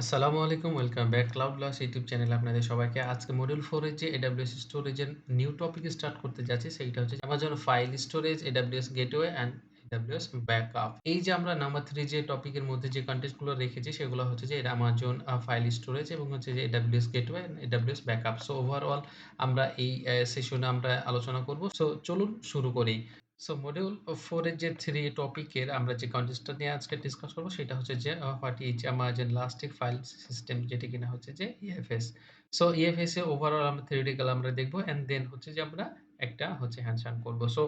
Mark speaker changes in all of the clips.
Speaker 1: আসসালামু আলাইকুম। Welcome back Cloud Loss YouTube চ্যানেলে আপনাদের সবাইকে। আজকে মডিউল 4 এর যে AWS স্টোরেজের নিউ টপিক স্টার্ট করতে যাচ্ছি সেইটা হচ্ছে Amazon file storage, AWS gateway and AWS backup. এই যে আমরা নাম্বার 3 যে টপিকের মধ্যে যে কনটেন্ট গুলো রেখেছি সেগুলো হচ্ছে যে এটা Amazon ফাইল স্টোরেজ এবং হচ্ছে যে AWS gateway and AWS backup. So overall আমরা এই সেশনে আমরা আলোচনা করব। সো চলুন শুরু করি। সো মডিউল 4 এর যে 3 টপিকের আমরা যে কনটেন্টসটা নিয়ে আজকে ডিসকাস করব সেটা হচ্ছে যে what is Amazon elastic file system যেটা কিনা হচ্ছে যে EFS। সো EFS এ ওভারঅল আমরা থিওরিটিক্যাল আমরা দেখব অ্যান্ড দেন হচ্ছে যে আমরা একটা হচ্ছে হ্যান্ডস অন করব। সো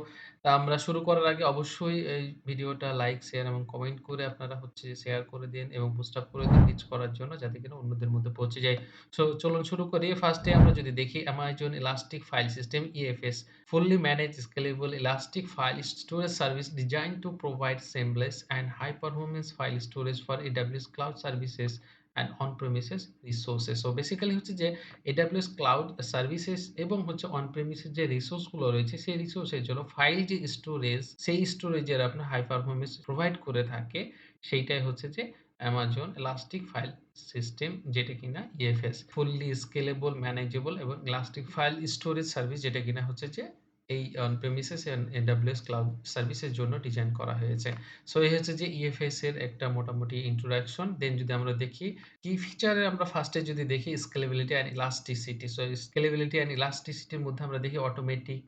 Speaker 1: আমরা শুরু করার আগে অবশ্যই এই ভিডিওটা লাইক, শেয়ার এবং কমেন্ট করে আপনারা হচ্ছে শেয়ার করে দিন এবং বুস্ট আপ করে দিন রিচ করার জন্য যাতে কিনা অন্যদের মধ্যে পৌঁছে যায়। সো চলুন শুরু করি। ফার্স্ট এ আমরা যদি দেখি Amazon elastic file system EFS fully managed scalable elastic file storage service designed to provide seamless and high performance file storage for AWS cloud services and on-premises resources. So basically হচ্ছে যে AWS cloud services এবং হচ্ছে on-premises যে resource গুলো রয়েছে সেই রিসোর্সের জন্য ফাইল যে স্টোরেজ সেই স্টোরেজের আপনার হাই পারফরম্যান্স প্রোভাইড করে থাকে সেইটাই হচ্ছে যে Amazon Elastic File System যেটা কিনা EFS ফুললি স্কেলেবল, ম্যানেজেবল এবং ইলাস্টিক ফাইল স্টোরেজ সার্ভিস যেটা কিনা হচ্ছে যে এই on premises and AWS cloud সার্ভিসের জন্য ডিজাইন করা হয়েছে। সো এই হচ্ছে যে EFS এর একটা মোটামুটি ইন্ট্রোডাকশন। দেন যদি আমরা দেখি কি ফিচারে আমরা ফার্স্ট এ যদি দেখি scalability and elasticity. So scalability and ইলাস্টিসিটির মধ্যে আমরা দেখি অটোমেটিক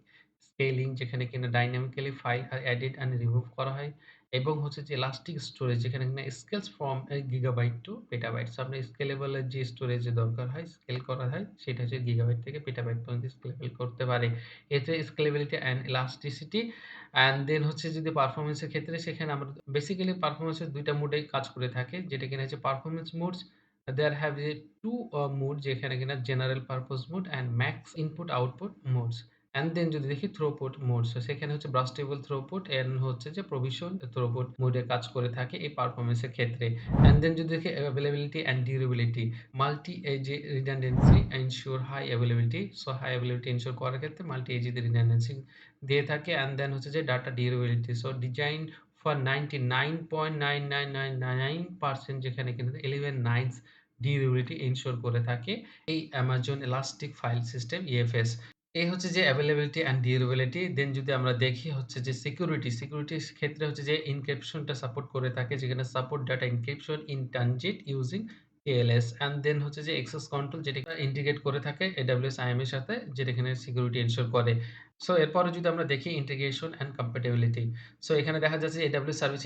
Speaker 1: স্কেলিং যেখানে কিনা dynamically file edit and remove করা হয় এবং হচ্ছে যে ইলাস্টিক স্টোরেজ যেখানে কিনা scales from gigabyte to petabyte. So আপনার স্কেলেবল এর যে স্টোরেজের দরকার হয়, স্কেল করা হয় সেটা হচ্ছে গিগাবাইট থেকে পেটাবাইট পর্যন্ত স্কেলেবল করতে পারে। এতে scalability and elasticity and then হচ্ছে যদি পারফরম্যান্স এর ক্ষেত্রে সেখানে আমরা বেসিক্যালি পারফরম্যান্স এর ২ টা মোডেই কাজ করে থাকে। যেটা কিনা হচ্ছে performance modes there have a 2 mode যেখানে কিনা general purpose mode and max input output modes. And then যদি দেখি থ্রুপুট মোড সেখানে হচ্ছে ব্রাস্টেবল থ্রুপুট এন্ড হচ্ছে যে প্রভিশন থ্রুপুট মোডে কাজ করে থাকে এই পারফরম্যান্স এর ক্ষেত্রে। অ্যান্ড দেন যদি দেখি availability and durability multi AZ redundancy ensure high availability. So high availability ensure করার ক্ষেত্রে মাল্টি এজে রিডান্ডেন্সি দিয়ে থাকে। অ্যান্ড দেন হচ্ছে যে data durability so design for 99.99999% যেখানে কিন্তু 11 নাইনস ডিউরেবিলিটি এনশিওর করে থাকে এই Amazon Elastic File System EFS। এই হচ্ছে যে availability and durability দেন যদি আমরা দেখি হচ্ছে যে সিকিউরিটির ক্ষেত্রে হচ্ছে যে এনক্রিপশনটা সাপোর্ট করে থাকে যেখানে support data encryption in transit using TLS and then হচ্ছে যে অ্যাক্সেস কন্ট্রোল যেটা ইন্টিগ্রেট করে থাকে AWS IAM এর সাথে যেটা এখানে সিকিউরিটি এনশিওর করে। সো এরপরে যদি আমরা দেখি ইন্টিগ্রেশন অ্যান্ড কম্প্যাটিবিলিটি। সো এখানে দেখা যাচ্ছে AWS সার্ভিস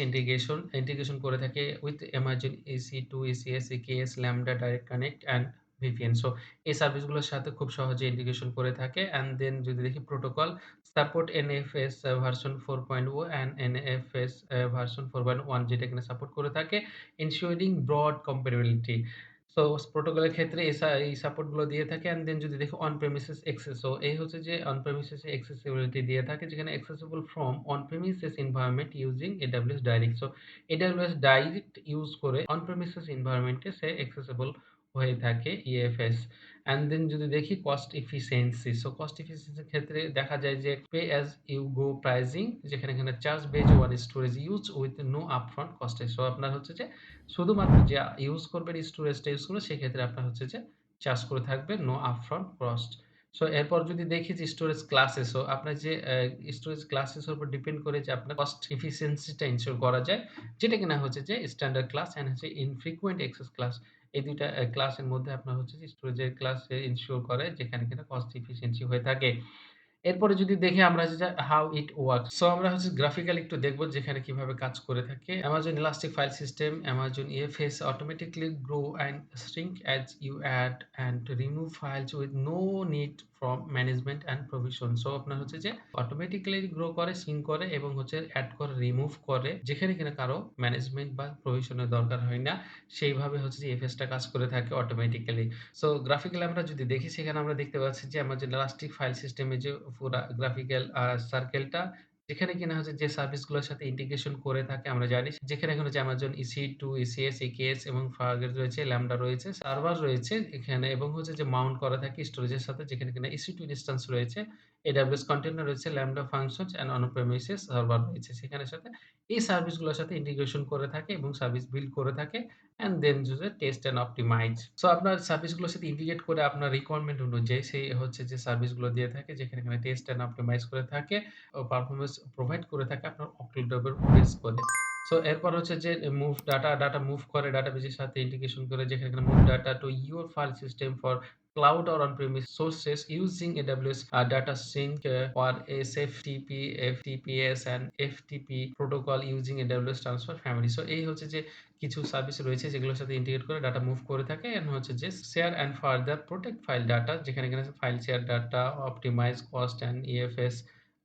Speaker 1: ইন্টিগ্রেশন করে থাকে with Amazon EC2, ECS, EKS, Lambda, Direct Connect and VPN। So এই সার্ভিসগুলোর সাথে খুব সহজে ইন্টিগ্রেশন করে থাকে। অ্যান্ড দেন যদি দেখি protocol support NFS version 4.0 and NFS version 4.1 যেটা কিনা সাপোর্ট করে থাকে এনশিওরিং ব্রড কম্প্যাটিবিলিটি। সো প্রোটোকলের ক্ষেত্রে এই সাপোর্ট গুলো দিয়ে থাকে। অ্যান্ড দেন যদি দেখি অন প্রেমিসেস অ্যাক্সেস সো এই হচ্ছে যে অন প্রেমিসেস অ্যাক্সেসিবিলিটি দিয়ে থাকে যেখানে accessible from on premises environment using AWS direct. So AWS direct use করে অন প্রেমিসেস এনভায়রনমেন্টে সে অ্যাক্সেসিবল হয়ে থাকে EFS। অ্যান্ড দেন যদি দেখি কস্ট এফিসিয়েন্সি। সো কস্ট এফিসিয়েন্সির ক্ষেত্রে দেখা যায় যে pay as you go pricing যেখানে কিনা charge based on storage use with no upfront cost. So আপনার হচ্ছে যে শুধুমাত্র যে ইউজ করবেন স্টোরেজটা ইউজ করবেন সেক্ষেত্রে আপনার হচ্ছে যে চার্জ করে থাকবে নো আপফ্রন্ট কস্ট। সো এরপর যদি দেখি যে স্টোরেজ ক্লাসেস সো আপনার যে স্টোরেজ ক্লাসেস এর উপর ডিপেন্ড করে যে আপনার কস্ট এফিসিয়েন্সিটা এনশিওর করা যায় যেটা কিনা হচ্ছে যে স্ট্যান্ডার্ড ক্লাস অ্যান্ড হচ্ছে ইনফ্রিকুয়েন্ট অ্যাক্সেস ক্লাস। এই ২ টা ক্লাসের মধ্যে আপনার হচ্ছে যে স্টোরেজের ক্লাস এনশিওর করে যেখানে কিনা কস্ট এফিসিয়েন্সি হয়ে থাকে। এরপরে যদি দেখি আমরা যে হাউ ইট ওয়ার্কস। সো আমরা হচ্ছে গ্রাফিক্যালি একটু দেখব যেখানে কিভাবে কাজ করে থাকে। Amazon Elastic File System, Amazon EFS automatically grow and shrink as you add and remove files with no need from management and provision. So আপনার হচ্ছে যে অটোমেটিক্যালি গ্রো করে, সিঙ্ক করে এবং হচ্ছে এড করে, রিমুভ করে যেখানে কিনা কারো ম্যানেজমেন্ট বা প্রভিশন এর দরকার হয় না। সেইভাবে হচ্ছে যে EFS টা কাজ করে থাকে অটোমেটিক্যালি। সো গ্রাফিক্যালি আমরা যদি দেখি সেখানে আমরা দেখতে পাচ্ছি যে Amazon Elastic File System এর যে পুরা গ্রাফিক্যাল সার্কেলটা যেখানে কিনা হচ্ছে যে সার্ভিসগুলোর সাথে ইন্টিগ্রেশন করে থাকে আমরা জানি। যেখানে এখন হচ্ছে Amazon EC2, ECS, EKS এবং Fargate রয়েছে, Lambda রয়েছে, সার্ভার রয়েছে এখানে এবং হচ্ছে যে মাউন্ট করা থাকে স্টোরেজের সাথে যেখানে কিনা EC2 ইনস্ট্যান্স রয়েছে AWS কন্টেইনার রয়েছে, Lambda functions and on premises server রয়েছে। সেখানের সাথে এই সার্ভিসগুলোর সাথে ইন্টিগ্রেশন করে থাকে এবং সার্ভিস বিল্ড করে থাকে and then user test and optimize। So আপনার সার্ভিসগুলোর সাথে ইন্টিগ্রেট করে আপনার রিকোয়ারমেন্ট অনুযায়ী সেই হচ্ছে যে সার্ভিসগুলো দিয়ে থাকে যেখানে এখানে টেস্ট অ্যান্ড অপটিমাইজ করে থাকে ও পারফরম্যান্স প্রোভাইড করে থাকে আপনার অক্টোডের বেস করে। সো এরপর হচ্ছে যে মুভ ডাটা মুভ করে ডাটাবেজের সাথে ইন্টিগ্রেশন করে যেখানে এখানে move data to your file system for cloud or on-premise sources using AWS data sync or SFTP, FTPS and FTP protocol using AWS Transfer Family। So এই হচ্ছে যে কিছু সার্ভিস রয়েছে যেগুলোর সাথে ইন্টিগ্রেট করে ডাটা মুভ করে থাকে এন্ড হচ্ছে যে share and further protect file data যেখানে এখানে file share data, optimise cost and EFS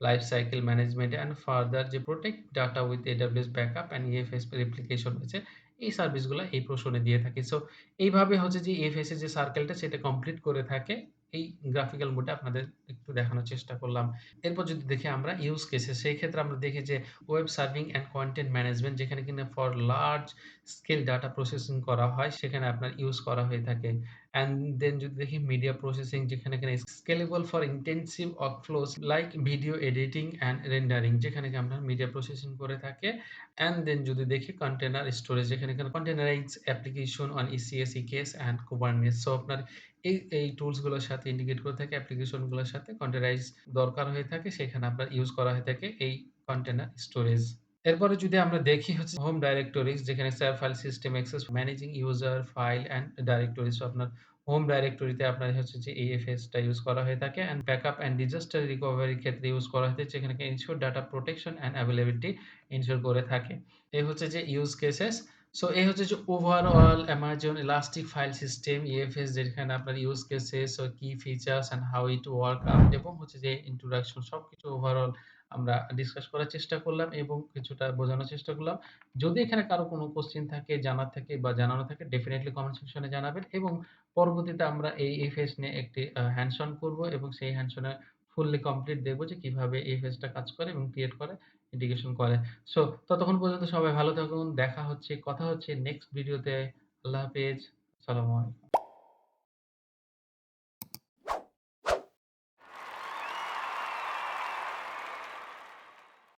Speaker 1: life cycle management and further যে protect data with AWS backup and EFS replication রয়েছে এই সার্ভিসগুলা এই প্রশ্নে দিয়ে থাকি। সো এইভাবে হচ্ছে যে EFS এর যে সার্কেলটা সেটা কমপ্লিট করে থাকে। এই গ্রাফিক্যাল মোডে আপনাদের একটু দেখানোর চেষ্টা করলাম। এরপর যদি দেখি আমরা ইউজ কেসেস সেই ক্ষেত্রে আমরা দেখি যে web serving and content management যেখানে কিনা for large scale data processing করা হয় সেখানে আপনার ইউজ করা হয়ে থাকে। অ্যান্ড দেন যদি দেখি মিডিয়া প্রসেসিং যেখানে কিনা scalable for intensive workflows like video editing and rendering যেখানে কি আমরা মিডিয়া প্রসেসিং করে থাকে। অ্যান্ড দেন যদি দেখি কন্টেনার স্টোরেজ যেখানে এখানে containerise application on ECS, EKS and Kubernetes। So আপনার এই টুলস গুলোর সাথে ইন্টিগ্রেট করে থাকে অ্যাপ্লিকেশন গুলোর সাথে কন্টেনারাইজ দরকার হয়ে থাকে সেখানে আপনার ইউজ করা হয়ে থাকে এই কন্টেনার স্টোরেজ। এরপরে যদি আমরা দেখি হচ্ছে হোম ডাইরেক্টরিজ যেখানে share file system access managing user file and directories. So আপনার হোম ডাইরেক্টরিতে আপনার হচ্ছে যে AFS টা ইউজ করা হয়ে থাকে অ্যান্ড ব্যাকআপ অ্যান্ড ডিজাস্টার রিকভারির ক্ষেত্রে ইউজ করা হয়ে থাকে যেখানে ensure data protection and availability ensure করে থাকে। এই হচ্ছে যে ইউজ কেসেস। সো এই হচ্ছে যে overall Amazon Elastic File System EFS যেখানে আপনার ইউজ কেসেস ও কি features and how it work এবং হচ্ছে যে ইন্ট্রোডাকশন সবকিছু ওভারঅল আমরা ডিসকাস করার চেষ্টা করলাম এবং কিছুটা বোঝানোর চেষ্টা করলাম। যদি এখানে কারো কোনো কোয়েশ্চেন থাকে, জানার থাকে বা জানানো থাকে ডেফিনিটলি কমেন্ট সেকশনে জানাবেন এবং পরবর্তীতে আমরা এই EFS নিয়ে একটি হ্যান্ডস অন করব এবং সেই হ্যান্ডস অনে ফুললি কমপ্লিট দেখব যে কিভাবে EFS টা কাজ করে এবং ক্রিয়েট করে, ইন্টিগ্রেশন করে। সো ততক্ষণ পর্যন্ত সবাই ভালো থাকুন। দেখা হচ্ছে, কথা হচ্ছে নেক্সট ভিডিওতে। আল্লাহ হাফেজ। আসসালামু আলাইকুম।